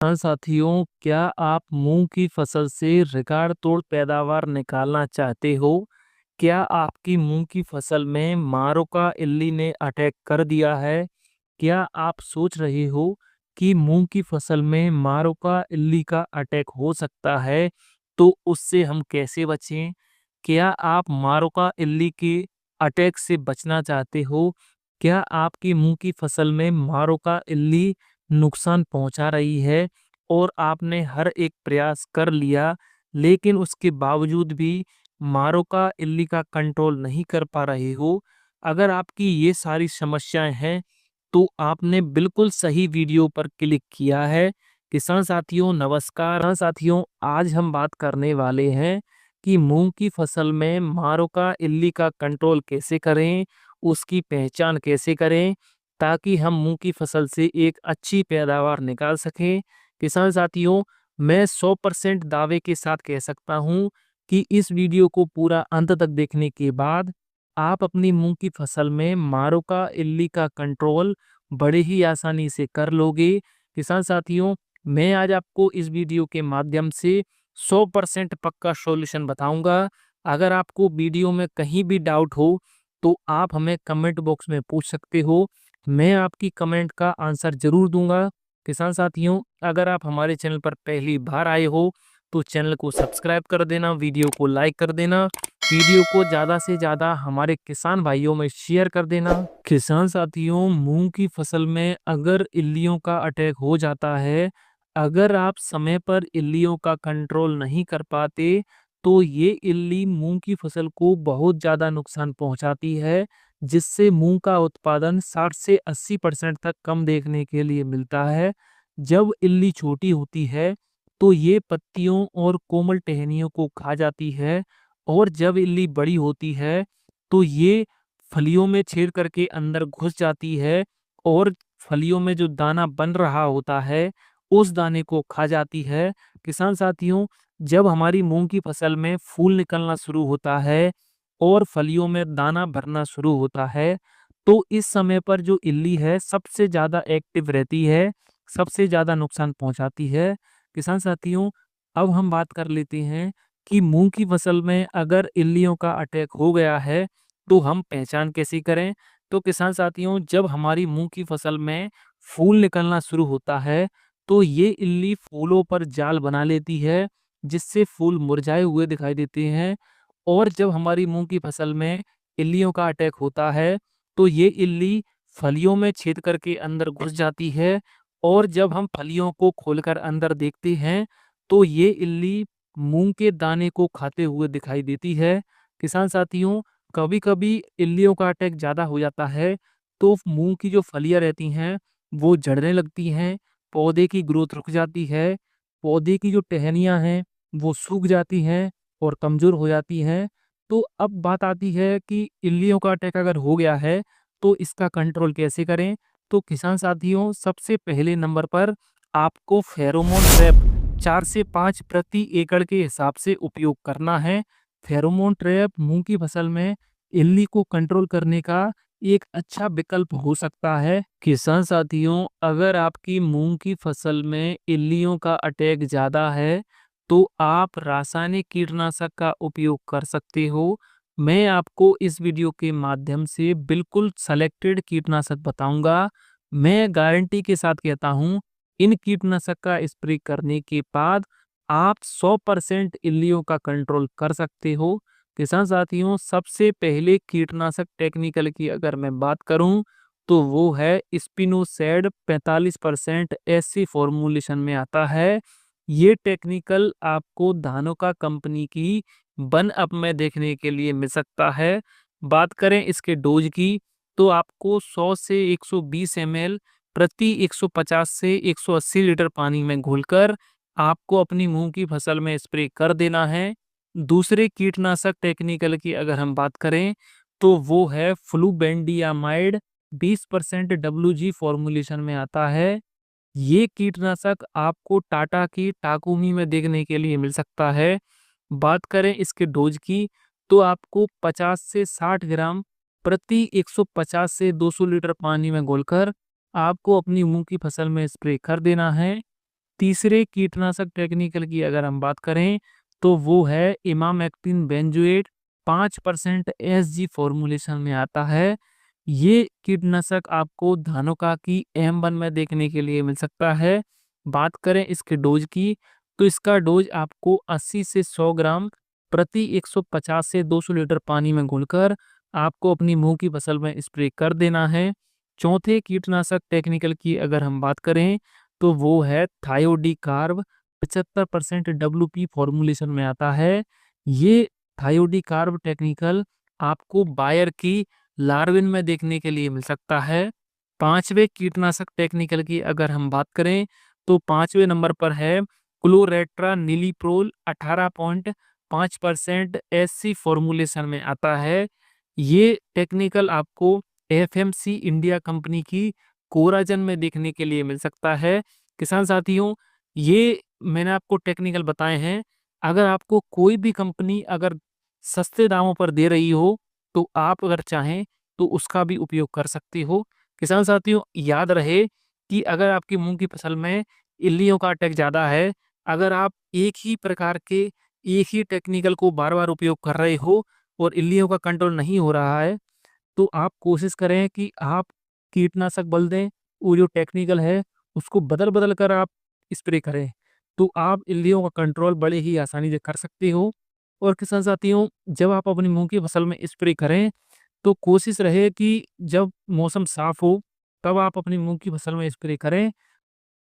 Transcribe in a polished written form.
हाँ साथियों, क्या आप मूंग की फसल से रिकॉर्ड तोड़ पैदावार निकालना चाहते हो? क्या आपकी मूंग की फसल में मारोका इल्ली ने अटैक कर दिया है? क्या आप सोच रहे हो कि मूंग की फसल में मारोका इल्ली का अटैक हो सकता है, तो उससे हम कैसे बचें? क्या आप मारोका इल्ली के अटैक से बचना चाहते हो? क्या आपकी मूंग की फसल में मारोका इल्ली नुकसान पहुंचा रही है और आपने हर एक प्रयास कर लिया, लेकिन उसके बावजूद भी मारोका इल्ली का कंट्रोल नहीं कर पा रहे हो? अगर आपकी ये सारी समस्याएं हैं, तो आपने बिल्कुल सही वीडियो पर क्लिक किया है। किसान साथियों नमस्कार। किसान साथियों, आज हम बात करने वाले हैं कि मूंग की फसल में मारोका इल्ली का कंट्रोल कैसे करें, उसकी पहचान कैसे करें, ताकि हम मूंग की फसल से एक अच्छी पैदावार निकाल सकें। किसान साथियों, मैं 100% दावे के साथ कह सकता हूं कि इस वीडियो को पूरा अंत तक देखने के बाद आप अपनी मूंग की फसल में मारोका इल्ली का कंट्रोल बड़े ही आसानी से कर लोगे। किसान साथियों, मैं आज आपको इस वीडियो के माध्यम से 100% पक्का सॉल्यूशन बताऊंगा। अगर आपको वीडियो में कहीं भी डाउट हो, तो आप हमें कमेंट बॉक्स में पूछ सकते हो। मैं आपकी कमेंट का आंसर जरूर दूंगा। किसान साथियों, अगर आप हमारे चैनल पर पहली बार आए हो, तो चैनल को सब्सक्राइब कर देना, वीडियो को लाइक कर देना, वीडियो को ज़्यादा से ज़्यादा हमारे किसान भाइयों में शेयर कर देना। किसान साथियों, मूंग की फसल में अगर इल्लियों का अटैक हो जाता है, अगर आप समय पर इल्लियों का कंट्रोल नहीं कर पाते, तो ये इल्ली मूंग की फसल को बहुत ज़्यादा नुकसान पहुंचाती है, जिससे मूंग का उत्पादन 60 से 80% तक कम देखने के लिए मिलता है। जब इल्ली छोटी होती है, तो ये पत्तियों और कोमल टहनियों को खा जाती है, और जब इल्ली बड़ी होती है, तो ये फलियों में छेद करके अंदर घुस जाती है और फलियों में जो दाना बन रहा होता है, उस दाने को खा जाती है। किसान साथियों, जब हमारी मूंग की फसल में फूल निकलना शुरू होता है और फलियों में दाना भरना शुरू होता है, तो इस समय पर जो इल्ली है सबसे ज़्यादा एक्टिव रहती है, सबसे ज़्यादा नुकसान पहुंचाती है। किसान साथियों, अब हम बात कर लेते हैं कि मूंग की फसल में अगर इल्लियों का अटैक हो गया है, तो हम पहचान कैसे करें? तो किसान साथियों, जब हमारी मूंग की फसल में फूल निकलना शुरू होता है, तो ये इल्ली फूलों पर जाल बना लेती है, जिससे फूल मुरझाए हुए दिखाई देते हैं। और जब हमारी मूंग की फसल में इल्लियों का अटैक होता है, तो ये इल्ली फलियों में छेद करके अंदर घुस जाती है, और जब हम फलियों को खोलकर अंदर देखते हैं, तो ये इल्ली मूंग के दाने को खाते हुए दिखाई देती है। किसान साथियों, कभी-कभी इल्लियों का अटैक ज़्यादा हो जाता है, तो मूंग की जो फलियां रहती हैं, वो झड़ने लगती हैं, पौधे की ग्रोथ रुक जाती है, पौधे की जो टहनियाँ हैं, वो सूख जाती हैं और कमज़ोर हो जाती हैं। तो अब बात आती है कि इल्लियों का अटैक अगर हो गया है, तो इसका कंट्रोल कैसे करें? तो किसान साथियों, सबसे पहले नंबर पर आपको फेरोमोन ट्रैप 4 से 5 प्रति एकड़ के हिसाब से उपयोग करना है। फेरोमोन ट्रैप मूंग की फसल में इल्ली को कंट्रोल करने का एक अच्छा विकल्प हो सकता है। किसान साथियों, अगर आपकी मूंग की फसल में इल्लियों का अटैक ज़्यादा है, तो आप रासायनिक कीटनाशक का उपयोग कर सकते हो। मैं आपको इस वीडियो के माध्यम से बिल्कुल सेलेक्टेड कीटनाशक बताऊंगा। मैं गारंटी के साथ कहता हूँ, इन कीटनाशक का स्प्रे करने के बाद आप 100% इल्लियों का कंट्रोल कर सकते हो। किसान साथियों, सबसे पहले कीटनाशक टेक्निकल की अगर मैं बात करूं, तो वो है स्पिनोसैड 45% ऐसी फॉर्मूलेशन में आता है। ये टेक्निकल आपको धानुका कंपनी की वन अप में देखने के लिए मिल सकता है। बात करें इसके डोज की, तो आपको 100 से 120 ml प्रति 150 से 180 लीटर पानी में घोलकर आपको अपनी मूंग की फसल में स्प्रे कर देना है। दूसरे कीटनाशक टेक्निकल की अगर हम बात करें, तो वो है फ्लूबेंडियामाइड 20% WG फॉर्मुलेशन में आता है। ये कीटनाशक आपको टाटा की टाकुमी में देखने के लिए मिल सकता है। बात करें इसके डोज की, तो आपको 50 से 60 ग्राम प्रति 150 से 200 लीटर पानी में घोलकर आपको अपनी मूंग की फसल में स्प्रे कर देना है। तीसरे कीटनाशक टेक्निकल की अगर हम बात करें तो वो है इमामेक्टिन बेंजोएट 5% एसजी फॉर्मूलेशन में आता है। ये कीटनाशक आपको धानुका की M1 में देखने के लिए मिल सकता है। बात करें इसके डोज की तो इसका डोज आपको 80 से 100 ग्राम प्रति 150 से 200 लीटर पानी में घोलकर आपको अपनी मूंग की फसल में स्प्रे कर देना है। चौथे कीटनाशक टेक्निकल की अगर हम बात करें तो वो है थायोडी कार्ब 75% WP फॉर्मूलेशन में आता है। ये थायोडी कार्ब टेक्निकल आपको बायर की लार्विन में देखने के लिए मिल सकता है। पांचवे कीटनाशक टेक्निकल की अगर हम बात करें तो पांचवे नंबर पर है क्लोरेट्रा नीलीप्रोल 18.5% SC फॉर्मूलेशन में आता है। ये टेक्निकल आपको FMC इंडिया कंपनी की कोराजन में देखने के लिए मिल सकता है। किसान साथियों, ये मैंने आपको टेक्निकल बताए हैं। अगर आपको कोई भी कंपनी अगर सस्ते दामों पर दे रही हो तो आप अगर चाहें तो उसका भी उपयोग कर सकते हो। किसान साथियों, याद रहे कि अगर आपकी मूंग की फसल में इल्लियों का अटैक ज़्यादा है, अगर आप एक ही प्रकार के एक ही टेक्निकल को बार बार उपयोग कर रहे हो और इल्लियों का कंट्रोल नहीं हो रहा है तो आप कोशिश करें कि आप कीटनाशक बल दें, वो जो टेक्निकल है उसको बदल बदल कर आप स्प्रे करें तो आप इल्लियों का कंट्रोल बड़े ही आसानी से कर सकते हो। और किसान साथियों, जब आप अपनी मूंग की फसल में स्प्रे करें तो कोशिश रहे कि जब मौसम साफ हो तब आप अपनी मूंग की फसल में स्प्रे करें।